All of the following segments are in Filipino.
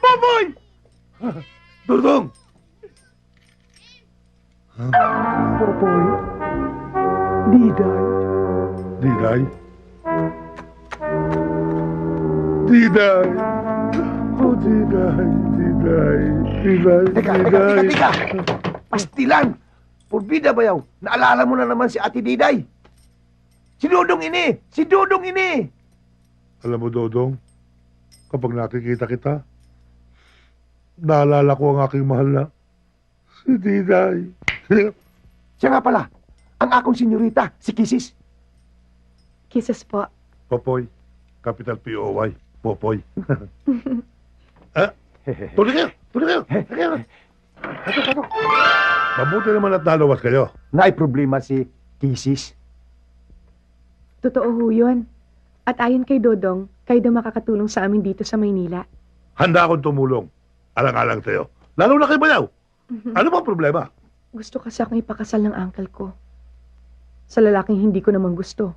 Baboy! Dudong! Popoy. Diday. Diday? Diday! Oh, Diday, Diday, Diday, Teka! Pastilan! Purbida bayaw, naalala mo na naman si Ate Diday. Si Dudong ini! Si Dudong ini! Alam mo, Dodong, kapag nakikita kita, naalala ko ang aking mahal na si Diday. Siya nga pala, ang akong senyorita, si Kisis. Kisses po. Popoy, capital P-O-Y, Popoy. Tuloy kayo! Tuloy kayo! Pasok. Mabuti naman at nalawas kayo. Naay problema si Kisis. Totoo ho yun. At ayon kay Dodong, kayo daw makakatulong sa amin dito sa Maynila. Handa akong tumulong. Alang-alang sa'yo. Lalo na kay Bayaw. Ano bang problema? Gusto kasi akong ipakasal ng uncle ko. Sa lalaking hindi ko naman gusto.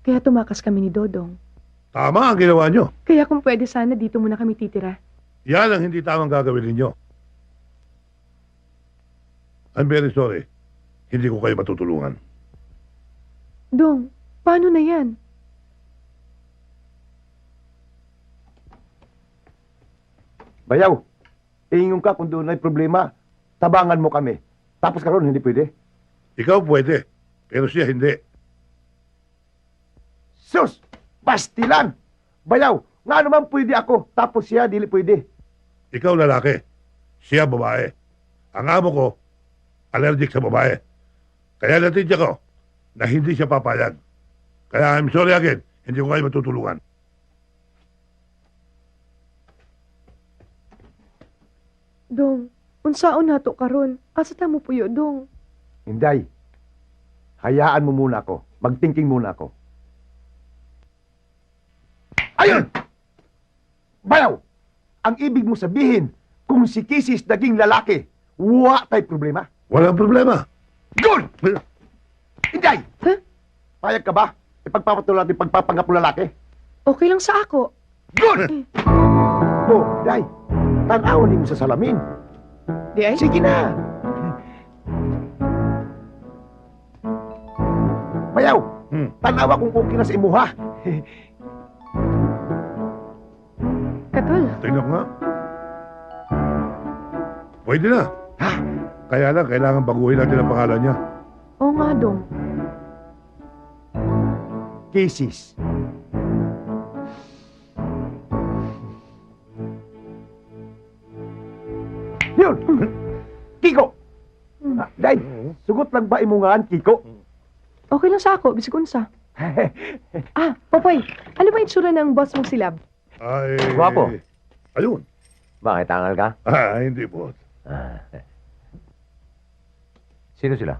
Kaya tumakas kami ni Dodong. Tama ang ginawa nyo. Kaya kung pwede sana dito muna kami titira. Yan ang hindi tamang gagawin ninyo. I'm very sorry. Hindi ko kayo matutulungan. Dong, paano na yan? Bayaw, ingong ka kung doon ay problema. Tabangan mo kami. Tapos karon hindi pwede. Ikaw pwede, pero siya hindi. Sus! Pastilan! Bayaw, nga naman pwede ako. Tapos siya dili pwede. Ikaw lalaki, siya babae. Ang amo ko, allergic sa babae. Kaya natidya ko na hindi siya papayag. Kaya I'm sorry again, hindi ko kayo matutulungan. Dong, unsaon nato karon? Asa ta mo puyo, Dong? Hinday. Hayaan mo muna ako. Magthinking muna ako. Ayun! Bayaw! Ang ibig mo sabihin, kung si Kisis naging lalaki, wa tay problema. Walang problema. Good! Hinday! Huh? Payag ka ba? Ipagpapatuloy natin pagpapanggap mo lalaki? Okay lang sa ako. Good! Oh, Day. Tanawin mo sa salamin. Di ay? Sige na. Bayaw, tanawa kung okay na sa imuha. Katol. Tingnan ko nga. Pwede na. Ha? Kaya lang, kailangan baguhin natin ang pangalan niya. Oo nga, Dong. Cases. Yun! Kiko! Day, sugot lang ba imungaan, Kiko? Okay lang sa ako, bisig unsa. Popoy, ano ba itsura ng boss mong silab? Ay... Gwapo. Ayun. Bakit tangal ka? Hindi po. Sino sila?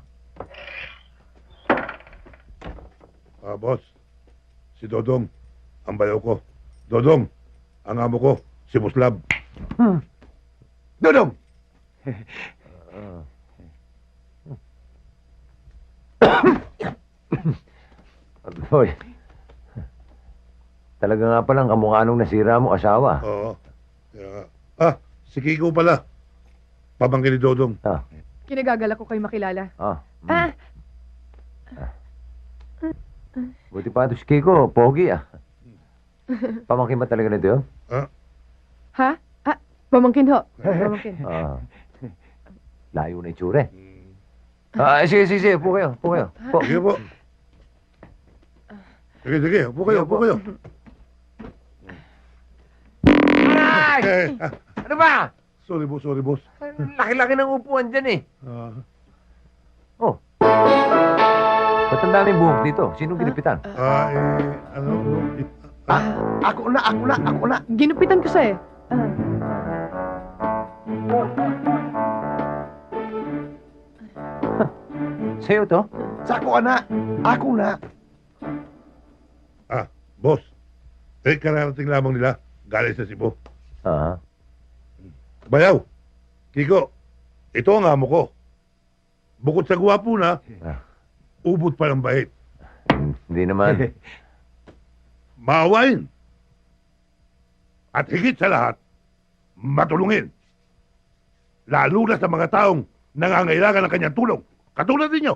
Boss. Si Dodong. Ang bayaw ko. Dodong. Ang amo ko. Si Muslab. Dodong! Hoy. Talaga nga palang kamukha nung nasira mo asawa. Oo. Kaya nga. Si Kiko pala. Pamangkin ni Dodong. Kinagagala ko kayo makilala. Buti pa ito si Kiko, pogi Pamangkin ba talaga nito yun? Ha? Pamangkin ho. Pamangkin. Layo na itsura sige, upo kayo, Po. Sige po. Sige. Upo kayo. Ay! Ano ba? Sorry, boss. Laki-laki ng upuan dyan Ah, Ba't ang daming buhok dito? Sinong ginipitan? Ako na. Ginupitan ko siya Sa'yo to? Sako na. Ako na. boss. Kararating lamang nila. Galing sa Cebu. Bayaw. Kiko. Ito ang amo ko. Bukod sa gwapo na, ubod pa ng bait. Hindi naman. Maawain. At higit sa lahat, matulungin. Lalo na sa mga taong nangangailangan ng kanyang tulong. Katulad ninyo.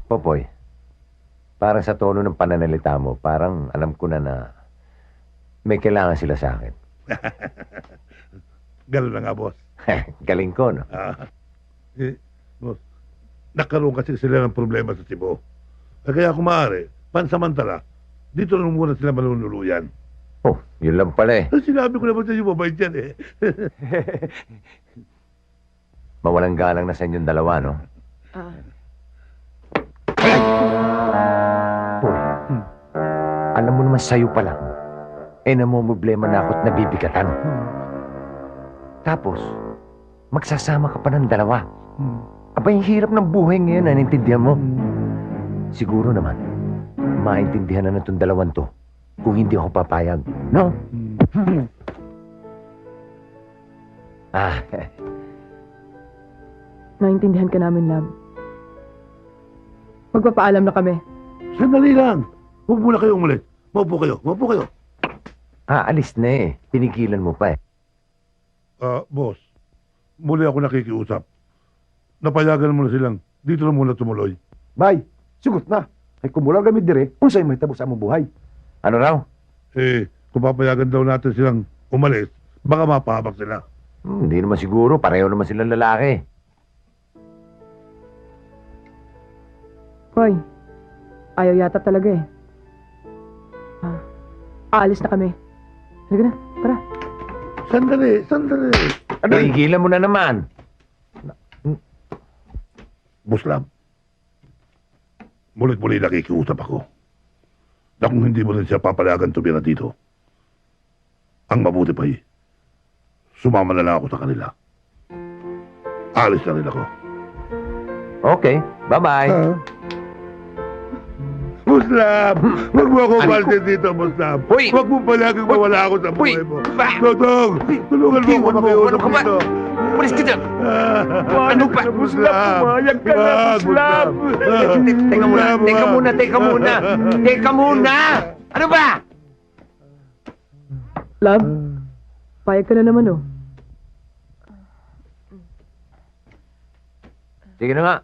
Popoy, parang sa tono ng pananalita mo, parang alam ko na may kailangan sila sa akin. Ganun na nga, boss. Galing ko, no? Boss, nagkaroon kasi sila ng problema sa Cebu. Kaya kung maaari, pansamantala, dito lang muna sila manunuluyan. Oh, yun lang pala eh. Sinabi ko naman sa inyo, mabait yan eh. Mawalang galang na sa inyong dalawa, no? Ah, Poy, alam mo naman sa'yo pa lang, namumblema na ako't nabibigatan. Tapos, magsasama ka pa ng dalawa. Abay, hirap ng buhay ngayon, nanintindihan mo? Siguro naman, maintindihan na itong dalawan to kung hindi ako papayag, no? naintindihan ka namin, Lab. Magpapaalam na kami. Sandali lang. Huwag muna kayo umalis. Maupo kayo. Maupo kayo. Alis na eh. Pinigilan mo pa eh. Boss, muli ako nakikiusap. Napayagan mo na silang dito na muna tumuloy. Bay, sugot na. Ay kumulang gamit dire, unsay may tabo sa among buhay. Ano raw? Kung papayagan daw natin silang umalis, baka mapahabak sila. Hindi naman siguro. Pareho naman silang lalaki. Hoy, ayaw yata talaga eh. Aalis na kami. Halika na, tara. Sandali. Pinigilan mo na naman. Boss Lam, mulit-muli nakikiusap ako. Na kung hindi mo rin siya papayagan tumira dito, ang mabuti pa sumama na lang ako sa kanila. Alis na rin ako. Okay, bye-bye. Muslam! Huwag mo ako Ano? malte dito, Muslam! Hoy! Huwag mo palaging mawala ako sa buhay Hoy! mo! Ba- Dodong! Tulungan mo ako Iwan mo! makiusap Ano ka ba? dito! Pulis ka dyan! Ano ba? Muslam! Pumayag ka na, Muslam! Teka muna! Ano ba? Lab, payag ka na naman oh. Sige na nga.